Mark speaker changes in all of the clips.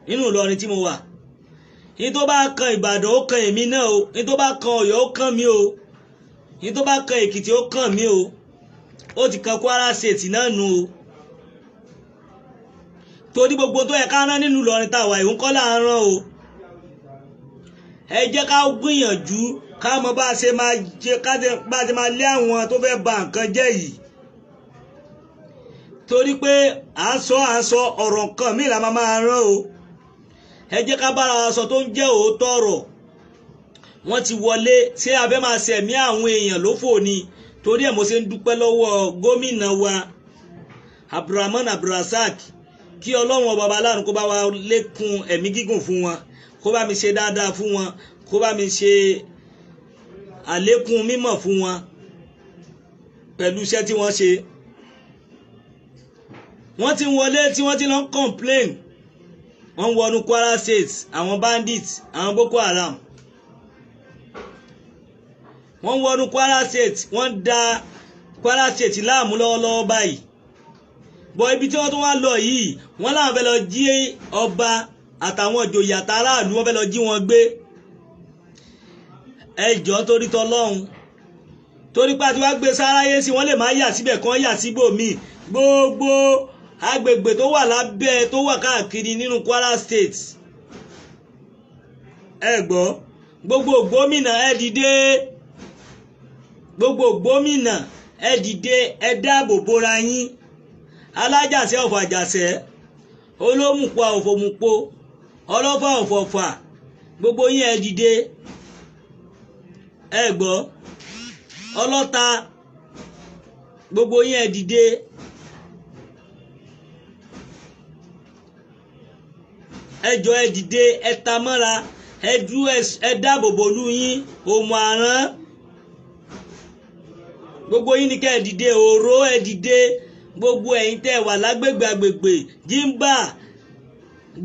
Speaker 1: nínú Ìlọrin tí mo wà. Ní tó bá kan Ìbàdàn ó kan èmi náà o, ní tó bá kan Ọ̀yọ́ ó kan mi o, ní tó bá kan Èkìtì ó kan mi o, ó ti kan Kwara State náà nù o. Torí gbogbo tó yẹ ká rán nínú Ìlọrin tá wà ìhun kọ́ là ń rán o. Ẹ jẹ́ ká gbìyànjú ká mọ bá ṣe máa lé àwọn tó fẹ́ ba nǹkan jẹ́ yìí. Torí pé à ń sọ ọ̀rọ̀ nǹkan míì la máa rán o. Ẹ jẹ́ ká bára wa sọ tó ń jẹ́ òótọ́ ọ̀rọ̀. Wọ́n ti wọlé ṣé a fẹ́ máa ṣẹ̀mí àwọn èèyàn lófò ni. Torí ẹ̀ mo ṣe ń dúpẹ́ lọ́wọ́ gómìnà wa Abdulrahman Abdulrasaq, kí Ọlọ́run ọba aláàánú kó bá wa lékún ẹ̀mí gígùn fún wọn, kó bá mi ṣe dáadáa fún wọn, kó bá mi ṣe àlékún mímọ̀ fún wọn pẹ̀lú iṣẹ́ tí wọ́n ṣe. Wọ́n ti wọlé tí wọ́n ti lọ complain. Wọ́n wọnú Kwara State, àwọn bandits, àwọn Gboko Aramu. Wọ́n wọnú Kwara State, wọ́n da Kwara State láàmú lọ́wọ́lọ́wọ́ báyìí. Bọ̀ ibi tí wọ́n tún wá lọ yìí, wọ́n láwọn fẹ́ lọ jí ọba àtàwọn ìjòyè àtàráàlú, wọ́n fẹ́ lọ jí wọn gbé. Ẹ jọ̀ọ́ torí tọlọ́run, torí pé àti wá gbé sáráyé sí wọ́n lè má yà síbẹ̀ kan yà síbòmíì. Gbogbo agbègbè tó wà lábẹ́ tó wà káàkiri nínú Kwara State, ẹ gbọ́, gbogbo gómìnà ẹ dìde, gbogbo gómìnà ẹ dìde, ẹ dáàbò bora yín. Alájàṣẹ́ ọ̀fọ̀ àjàṣẹ́, olómùpọ̀ òfòmùpọ̀, ọlọ́fà ọ̀fọ̀fà, gbogbo yín ẹ dìde. Ẹ gbọ́, ọlọ́ta, gbogbo yín ẹ dìde. Ẹ jọ̀ọ́ ẹ dìde, ẹ ta mọ́ra, ẹ dáàbò bò lú yín, òmù àrán. Gbogbo yín ni kẹ́ ẹ dìde, òró ẹ dìde. Gbogbo ẹ̀yin tẹ́ wà lágbègbè àgbègbè Jimba,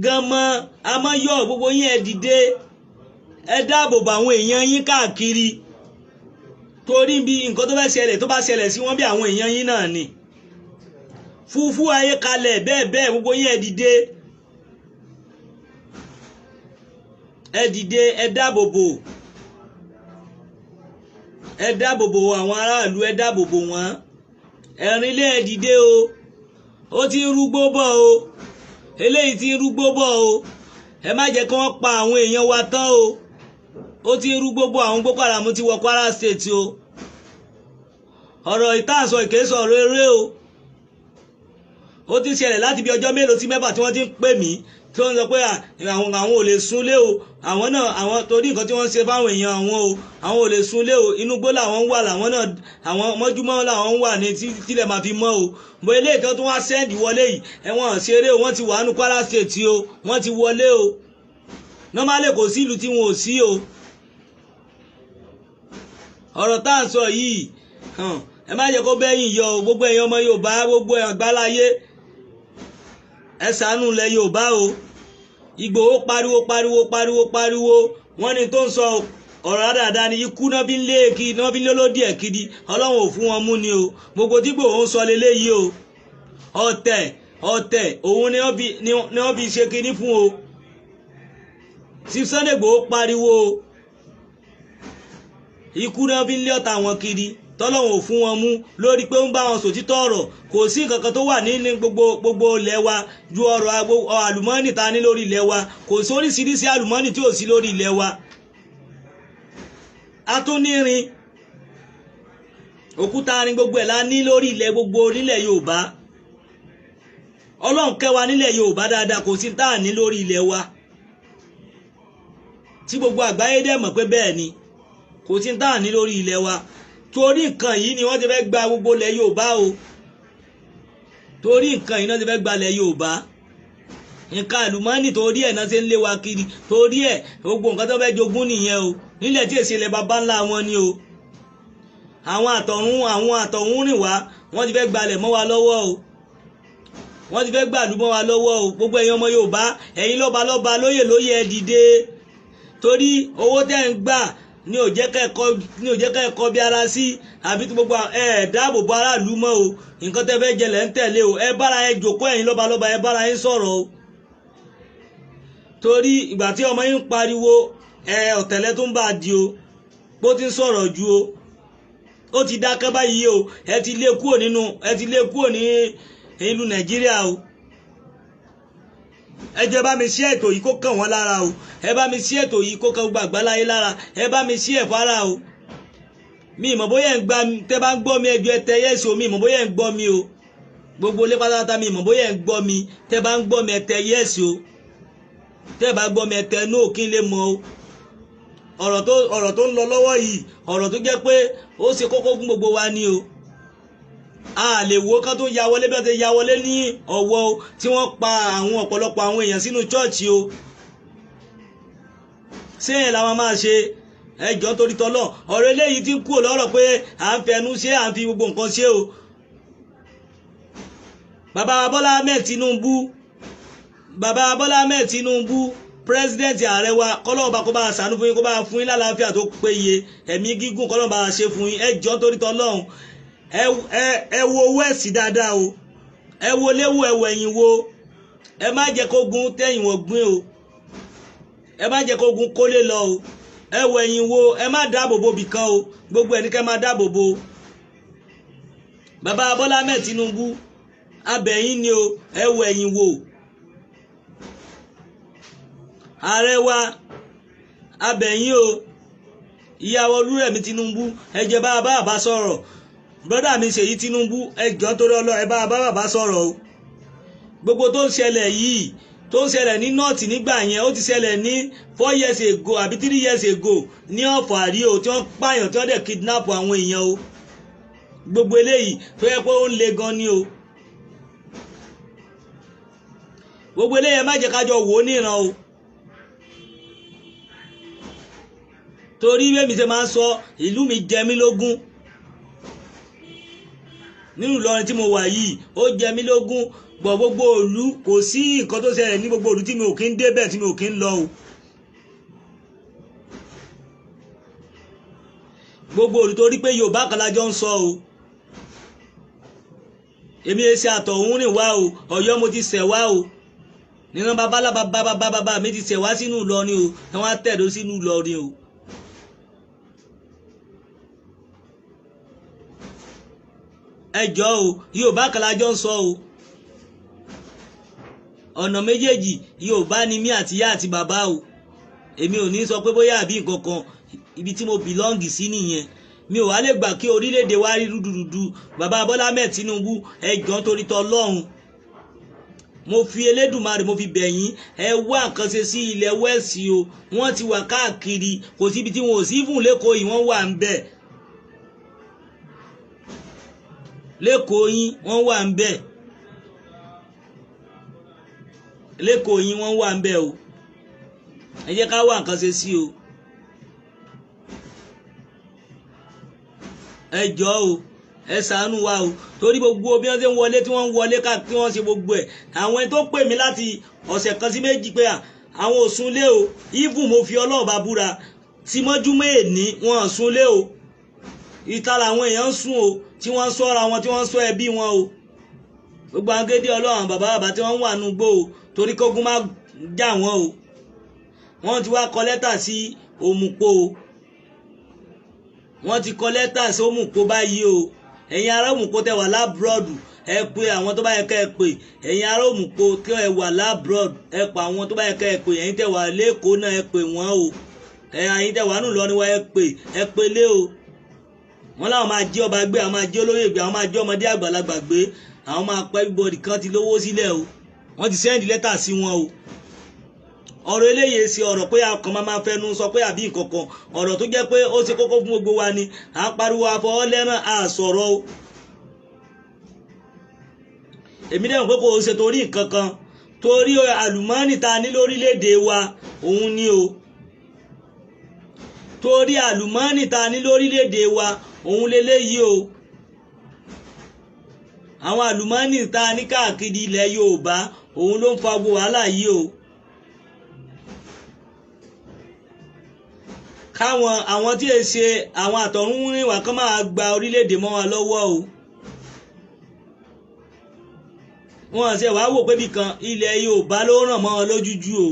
Speaker 1: Ganmọ, Amáyọ̀, gbogbo yín ẹ dìde. Ẹ dáàbò bò àwọn èèyàn yín káàkiri. Torí bí nǹkan tó fẹ́ ṣẹlẹ̀ tó bá ṣẹlẹ̀ sí wọn bí àwọn èèyàn yín náà ni. Fúfú ayé kalẹ̀ bẹ́ẹ̀ gbogbo yín ẹ dìde. Ẹ dìde, ẹ dáàbò bò. Ẹ dáàbò bò àwọn aráàlú, ẹ dáàbò bò wọ́n. Ẹ̀rin lé ẹ dìde o. Ó ti ń rúgbó bọ̀ o. Eléyìí ti ń rúgbó bọ̀ o. Ẹ má jẹ́ kí wọ́n pa àwọn èèyàn wa tán o. Ó ti ń rúgbó bọ̀, àwọn Gboko Aramu ti wọ Kwara State o. Ọ̀rọ̀ ìtànsọ ìkéṣọ ọ̀rọ̀ eré o. Ó ti ṣẹlẹ̀ láti bí ọjọ́ mélòó sí mẹ́fà tí wọ́n ti ń pè mí tí wọ́n sọ pé àwọn ò lè súnlé o. Àwọn náà àwọn torí nǹkan tí wọ́n ṣe fáwọn èèyàn àwọn o, àwọn ò lè súnlé o. Inú gbó làwọn wà, làwọn náà àwọn mọ́júmọ́ làwọn wà ní tílẹ̀ máa fi mọ́ o. Bó ilé ìtọ́ tó wá sẹ́ndì wọlé yìí, ẹ̀wọ̀n ṣeré o, wọ́n ti wà nínú Kwara State o, wọ́n ti wọlé o. Normally kò sí ìlú tí wọn ò sí o. Ọ̀rọ̀ tá à ń sọ yìí, ẹ má jẹ́ kó bẹ́yìn yọ o. Gbogbo ẹ̀yin ọmọ Yorùbá, gbogbo àgbáláyé, ẹ ṣàánú ilẹ̀ Yorùbá o. Ìgbòho pariwo, wọ́n ní tó ń sọ ọ̀rọ̀ dáadáa ni ikú náà fi ń lé kiri, náà fi ń lé lódì ẹ̀ kiri. Ọlọ́run ò fún wọn mú ni o. Gbogbo tí Ìgbòho ń sọ leléyìí o. Ọ̀tẹ̀ òun ni wọ́n fi ṣe kinní fún o. Sí Sunday Ìgbòho pariwo o. Ikú náà fi ń lé ọ̀tá wọn kiri. Tọ́lọ́run ò fún wọn mú lórí pé ń bá wọn sòtítọ́ ọ̀rọ̀. Kò sí nǹkan kan tó wà ní gbogbo ilẹ̀ wa ju ọ̀rọ̀ àlùmọ́ọ́nì ta ní lórí ilẹ̀ wa. Kò sí oríṣiríṣi àlùmọ́ọ́nì tí ò sí lórí ilẹ̀ wa. A tún nírin, òkúta arin, gbogbo ẹ̀ la ní lórí ilẹ̀ gbogbo nílẹ̀ Yorùbá. Ọlọ́run kẹ́ wa nílẹ̀ Yorùbá dáadáa, kò sí tá à ní lórí ilẹ̀ wa. Tí gbogbo àgbáyé dẹ̀ mọ̀ pé bẹ́ẹ̀ ni, kò sí tá à ní lórí ilẹ̀ wa. Torí nǹkan yìí ni wọ́n ti fẹ́ gba gbogbo ilẹ̀ Yorùbá o. Torí nǹkan yìí náà ti fẹ́ gba ilẹ̀ Yorùbá. Nǹkan àlùmọ́ọ́nì torí ẹ̀ náà ṣe ń lé wa kiri. Torí ẹ̀ gbogbo nǹkan tó fẹ́ jogún nìyẹn o. Nílẹ̀ tí èsì ilẹ̀ baba ńlá wọn ni o. Àwọn àtọ̀hún rìn wá, wọ́n ti fẹ́ gbalẹ̀ mọ́ wa lọ́wọ́ o. Wọ́n ti fẹ́ gbàlú mọ́ wa lọ́wọ́ o. Gbogbo ẹ̀yin ọmọ Yorùbá, ẹ̀yin lọ́ba lóyè ẹ dìde. Torí owó tẹ́ ń gbà ní ò jẹ́ ká ẹ̀kọ́ bí ara sí, àbí tí gbogbo dáàbò bo aráàlú mọ́ o. Nǹkan tẹ́ fẹ́ jẹlẹ̀ ń tẹ̀lé o. Ẹ bára ẹ jòkó, ẹ̀yin lọ́ba ẹ bára yín sọ̀rọ̀ o. torí ìgbà tí ọmọ yín ń pariwo ọ̀tẹ̀lẹ̀ tó ń bá di o bó ti ń sọ̀rọ̀ ju o ó ti dákẹ́ báyìí o ẹ ti lé kúrò ní ìlú Nàìjíríà o ẹ jẹ́ bá mi ṣí ètò yìí kó kàn wọ́n lára o ẹ bá mi ṣí ètò yìí kó kàn gbogbo àgbáláyé lára ẹ bá mi ṣí ẹ̀fọ́ra o mi ìmọ̀ bóyá ń gbà tẹ́ bá ń gbọ́ mi ẹjọ́ ẹ tẹ yẹ́sì o mi ìmọ̀ bóyá ń gbọ́ mi o gbogbo ilé pátápátá mi ìmọ̀ bóyá ń gbọ́ mi tẹ́ bá ń gbọ́ mi ẹ tẹ yẹ́sì o tẹ́ bá gbọ́ mi ẹ tẹ nóò kí n lè mọ̀ o ọ̀rọ̀ tó ń lọ lọ́wọ́ yìí ọ̀rọ̀ tó jẹ́ pé ó ṣe kókó fún gbogbo wa ni o a lè wo kán tó ya wọlé bí wọ́n ti ya wọlé ní Ọ̀wọ̀ o tí wọ́n pa àwọn ọ̀pọ̀lọpọ̀ àwọn èèyàn sínú chọ́ọ̀chì o sẹ́yìn làwọn máa ṣe ẹjọ́ torí tọ́lọ̀ ọ̀rọ̀ eléyìí ti kú lọ́rọ̀ pé à ń fẹnu ṣe à ń fi gbogbo nǹkan ṣe o bàbá Bọ́lá Ahmed Tinubu pírẹsidẹ́ǹtì ààrẹ wa kọ́lọ́ọ̀bá kó bá a ṣàánú fún yín kó bá a fún yín lálàáfíà tó péye ẹ̀mí gígùn kọ́lọ́ọ̀bá a ṣe fún yín ẹjọ́ torí tọ́lọ́hún ẹ wo owó ẹ̀sìn dáadáa o ẹ wo léwu ẹ wo ẹ̀yìn wo ẹ má jẹ́ kó gun tẹ̀yìn wọ̀ gbìn o ẹ má jẹ́ kó gun kólé lọ o ẹ wo ẹ̀yìn wo ẹ má dáàbò bo bìkan o gbogbo ẹ̀ ní kẹ́ má dáàbò bo bàbá Bọ́lá Ahmed Tinubu abẹ̀yìn ni o ẹ wo ẹ̀yìn wo ààrẹ wa abẹ̀yìn o ìyàwó Olúrẹ̀mí Tinubu ẹ jẹ́ bá bàbá sọ̀rọ̀ brọ́dà mi Ṣèyí Tinubu ẹ jọ̀ọ́ torí Ọlọ́run ẹ bá bàbá sọ̀rọ̀ o gbogbo tó ń ṣẹlẹ̀ yìí tó ń ṣẹlẹ̀ ní north nígbà yẹn ó ti ṣẹlẹ̀ ní 4 years ago àbí 3 years ago ní Ọ̀fà àrí o tí wọ́n pààyàn tí wọ́n dẹ̀ kidnap àwọn èèyàn o gbogbo eléyìí tó yẹ pé ó ń le gan ni o gbogbo eléyìí má jẹ́ kájọ wò ó níran o torí bẹ́ẹ̀ mi ṣe máa ń sọ ìlú mi jẹ mí lógún nínú Ìlọrin tí mo wà yìí ó jẹ mí lógún gbọ́ gbogbo ìlú kò sí nǹkan tó ṣẹlẹ̀ ní gbogbo ìlú tí mi ò kí ń débẹ̀ tí mi ò kí ń lọ o gbogbo ìlú torí pé Yorùbá kan lájọ ń sọ o èmi ẹ ṣe àtọ̀hún rìn wá o Ọ̀yọ́ mo ti ṣẹ̀ wá o nínú bàbá mi ti ṣẹ̀ wá sínú Ìlọrin o ẹ wá tẹ̀dó sínú Ìlọrin o. ẹjọ́ o Yorùbá kan lájọ ń sọ o ọ̀nà méjèèjì Yorùbá ni mí àti ìyá àti bàbá o èmi ò ní sọ pé bóyá àbí nǹkan kan ibi tí mo belong sí nìyẹn mi ò wá lè gbà kí orílẹ̀-èdè wa rí rúdurùdu bàbá Bọ́lá Ahmed Tinubu ẹjọ́ torí tọlọ́run mo fi Elédùmarè mo fi bẹ̀yìn ẹ wá nǹkan ṣe sí ilẹ̀ wẹ́ẹ̀sì o wọ́n ti wà káàkiri kò síbi tí wọn ò sí fún lẹ́kọ̀ọ́ yìí wọ́n wà ń bẹ̀ lẹ́kọ̀ọ́ yín wọ́n wà ń bẹ̀ lẹ́kọ̀ọ́ yín wọ́n wà ń bẹ̀ o ẹ jẹ́ ká wá nǹkan ṣe sí o ẹ jọ̀ọ́ o ẹ ṣàánú wa o torí gbogbo bí wọ́n ṣe ń wọlé tí wọ́n ń wọlé káàkiri wọ́n ṣe gbogbo ẹ̀ àwọn ẹni tó pè mí láti ọ̀sẹ̀ kan sí méjì pé àwọn ò súnlé o even mo fi Ọlọ́run bá búra tí mọ́júmọ́ èní wọn ò súnlé o ìta làwọn èèyàn ń sùn o tí wọ́n ń ṣọ́ra wọn tí wọ́n ń ṣọ́ ẹbí wọn o gbogbo agédé Ọlọ́run bàbá tí wọ́n wà nùgbò o torí kógun má já wọn o wọ́n ti wá kọ lẹ́tà sí Òmùpó o wọ́n ti kọ lẹ́tà sí Òmùpó báyìí o ẹ̀yin ará Òmùpó tẹ́ wà lábúrọ̀dù ẹ pé àwọn tó bá yẹ kẹ́ ẹ pè ẹ̀yin ará Òmùpó tẹ́ ẹ wà lábúrọ̀dù ẹ pa àwọn tó bá yẹ kẹ́ ẹ pè ẹ̀yin tẹ́ wà lẹ́kọ̀ọ́ náà ẹ pè wọ́n o ẹ̀yin tẹ́ wà nù lọ ni wọ́n ẹ pè lé o wọ́n láwọn máa jí ọba gbé àwọn máa jí olóyè gbé àwọn máa jí ọmọdé àgbàlagbà gbé àwọn máa pẹ́ everybody kan ti lówó sílẹ̀ o wọ́n ti sẹ́ndì lẹ́tà sí wọn o ọ̀rọ̀ eléyìí sí ọ̀rọ̀ pé akàn máa fẹnu sọ pé àbí ìkọ̀kan ọ̀rọ̀ tó jẹ́ pé ó ṣe kókó fún gbogbo wa ni à ń pariwo afọwọ́ lẹ́ràn àsọ̀rọ̀ o èmi dẹ̀ mọ̀ pé kò ṣe torí nǹkan kan torí àlùmọ́ọ́nì ta ní lórílẹ̀‐èdè wa òun ni o torí àlùmọ́ọ́nì ta ní lórílẹ̀‐èdè wa òun leléyìí o àwọn àlùmọ́ọ́nì ta ní káàkiri ilẹ̀ Yorùbá òun ló ń fa gbogbo wàhálà yìí o káwọn àwọn tí è ṣe àwọn àtọ̀runrìn wà kán máa gba orílẹ̀-èdè mọ́ wa lọ́wọ́ o wọ́n ṣe wàá wò pé bìkan ilẹ̀ Yorùbá ló ràn mọ́ wọn lójújú o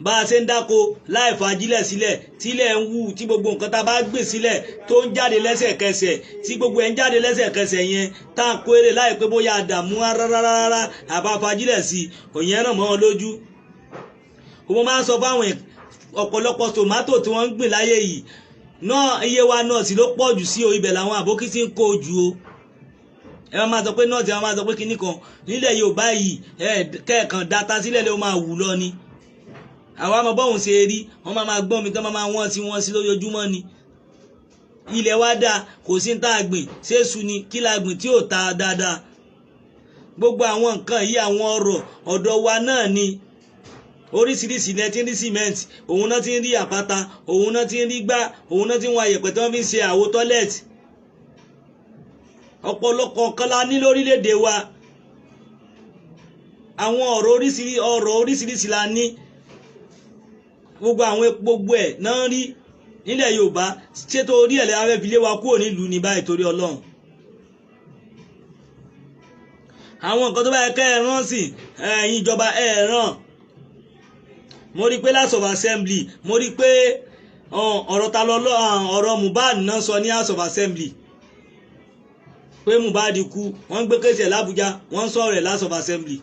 Speaker 1: bá a ṣe ń dáko láì fàjílẹ̀ sílẹ̀ tílẹ̀ ń wù tí gbogbo nǹkan tá a bá gbé sílẹ̀ tó ń jáde lẹ́sẹ̀kẹsẹ̀ tí gbogbo ẹ̀ ń jáde lẹ́sẹ̀kẹsẹ̀ yẹn tá à ń kó èrè láì pé bóyá àdàmú rárá àbá fàjílẹ̀ sí òyìn ràn mọ́ wọn lójú. mo máa ń sọ fáwọn ọ̀pọ̀lọpọ̀ tòmátò tí wọ́n ń gbìn láyé yìí náà iye wa náà sì ló pọ̀ jù sí o, ibẹ̀ làwọn àbókí ti ń kó jù o. ẹ máa sọ pé nọ́ọ̀tì ẹ máa sọ pé kinní kan nílẹ̀ Yorùbá yìí kẹ́ẹ̀kan data sílẹ̀ ló máa wù lọ ni. àwa ọmọ bọ́hùn ṣe rí wọ́n máa gbọ́n mi tán máa wọ́n sí lójoojúmọ́ ni. ilẹ̀ wa dáa kò sí ní tá a gbìn ṣéṣu ni kí la gbìn tí ò ta dáadáa. gbogbo àwọn nǹkan yìí àwọn ọrọ̀ ọ̀dọ̀ wa náà ni. oríṣiríṣi ilẹ̀ tí ń rí cement òun náà ti ń rí àpáta òun náà ti ń rí gbá òun náà ti ń wọ àyẹ̀pẹ̀ tí wọ́n fi ń ṣe àwo tọ́lẹ̀tì. ọ̀pọ̀lọpọ̀ kan la ní lórílẹ̀‐èdè wa àwọn ọ̀rọ̀ oríṣiríṣi la ní gbogbo àwọn gbogbo ẹ̀ náà rí nílẹ̀ Yorùbá ṣètò orí ẹ̀lẹ́ afẹ́filé wa kúrò nílùú ní báyìí torí Ọlọ́run. àwọn nǹkan tó bá yẹ kẹ́ ẹ rán sí ẹ̀yin ìjọba ẹ rán. mo rí pé House of Assembly mo rí pé ọ̀rọ̀ ta lọ ọ̀rọ̀ Mohbad náà sọ ní House of Assembly pé Mohbad kú wọ́n ń gbé kéṣẹ̀ l'Abuja wọ́n ń sọ̀rọ̀ rẹ̀ House of Assembly.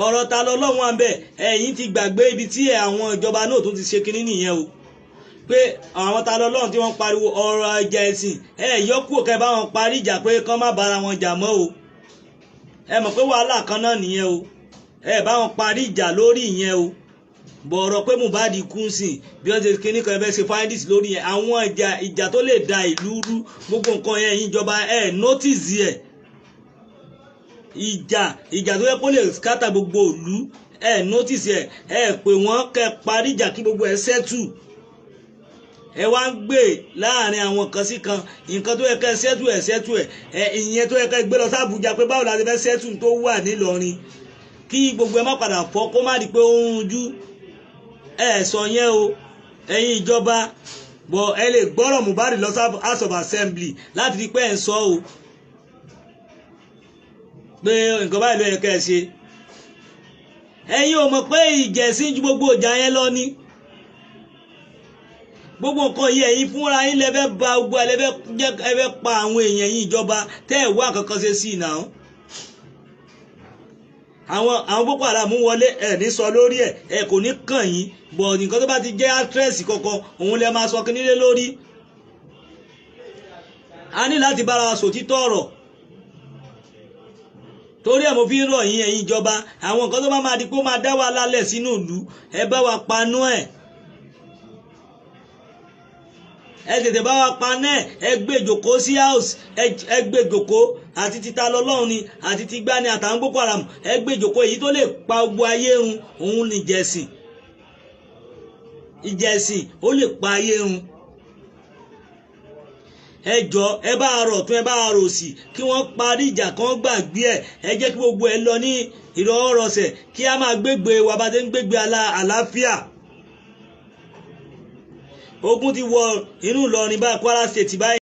Speaker 1: ọ̀rọ̀ ta lọ lọ́wọ́n àbẹ̀ ẹ̀yin ti gbàgbé ibi tí àwọn ìjọba náà tún ti ṣe kinní nìyẹn o pé àwọn ta lọ lọ́run tí wọ́n pariwo ọ̀rọ̀ ìjà ẹ̀sìn yọkù kẹ́ bá wọn parí ìjà pé kán má bára wọn jà mọ́ o ẹ mọ̀ pé wàhálà kan náà nìyẹn o bá wọn parí ìjà lórí ìyẹn o bọ̀rọ̀ pé Mohbad kú sí bí wọ́n ṣe kíní kan fẹ́ ṣe findings lórí yẹn àwọn ìjà tó lè da ìlú rú gbogbo nǹkan yẹn ẹ̀yin ìjọba notice ẹ̀ ìjà tó yẹ kó lè scatter gbogbo ìlú notice ẹ̀ pé wọ́n kẹ́ parí ìjà kí gbogbo ẹ̀ settle ẹ wá ń gbé láàrin àwọn kan sí kan nǹkan tó yẹ kẹ́ settle ìyẹn tó yẹ kẹ́ gbé lọ sí Àbújá pé báwo la ti fẹ́ settle tó wà nílọrin kí gbogbo ẹ má padà fọ́ kó má di pé ó ń rújú sọ yẹn o ẹ̀yin ìjọba bọ̀ ẹ lè gbọ́rọ̀ Mohbad lọ sí House of Assembly láti rí pé ẹ̀ ń sọ o pé nǹkan báyìí ló yẹ kẹ́ ẹ ṣe. ẹ̀yin ò mọ̀ pé ìjẹ̀sìn ju gbogbo ìjà yẹn lọ ni gbogbo nǹkan yìí ẹ̀yin fúnra yín lẹ́fẹ́ ba gbogbo ẹ̀fẹ́ pa àwọn èèyàn yín ìjọba tẹ́ ẹ̀ wá kankan ṣe sí ìnáwó. àwọn Boko Haram wọlé ní sọ lórí kò ní kàn yín bọ̀ nǹkan tó bá ti jẹ́ actress kankan òun lẹ máa sọ kí nílé lórí. a ní láti bára wa sòtítọ́ ọ̀rọ̀ torí mo fi ń rọ̀ yín ẹ̀yin ìjọba àwọn nǹkan tó bá máa di pé ó máa dá wa lálẹ̀ sínú ìlú ẹ bá wa panú ẹ̀ ẹ tètè bá wa paná ẹ gbé ìjòkó sí house ẹ gbé ìjòkó àti títa lọ́lọ́run ni àti ti gbá ni àtàwọn Boko Haram ẹ gbé ìjòkó èyí tó lè pa gbogbo ayé run òun ni ìjẹ̀sìn ó lè pa ayé run. ẹ jọ ẹ bá rọ̀ tún ẹ bá rò sí kí wọ́n parí ìjà kan gbàgbé ẹ jẹ́ kí gbogbo ẹ lọ ní ìrọ̀rọ̀sẹ̀ kí a máa gbégbé wa bá dé ń gbégbé àlàáfíà. ogun ti wọ inú Ìlọrin bá Kwara State báyìí.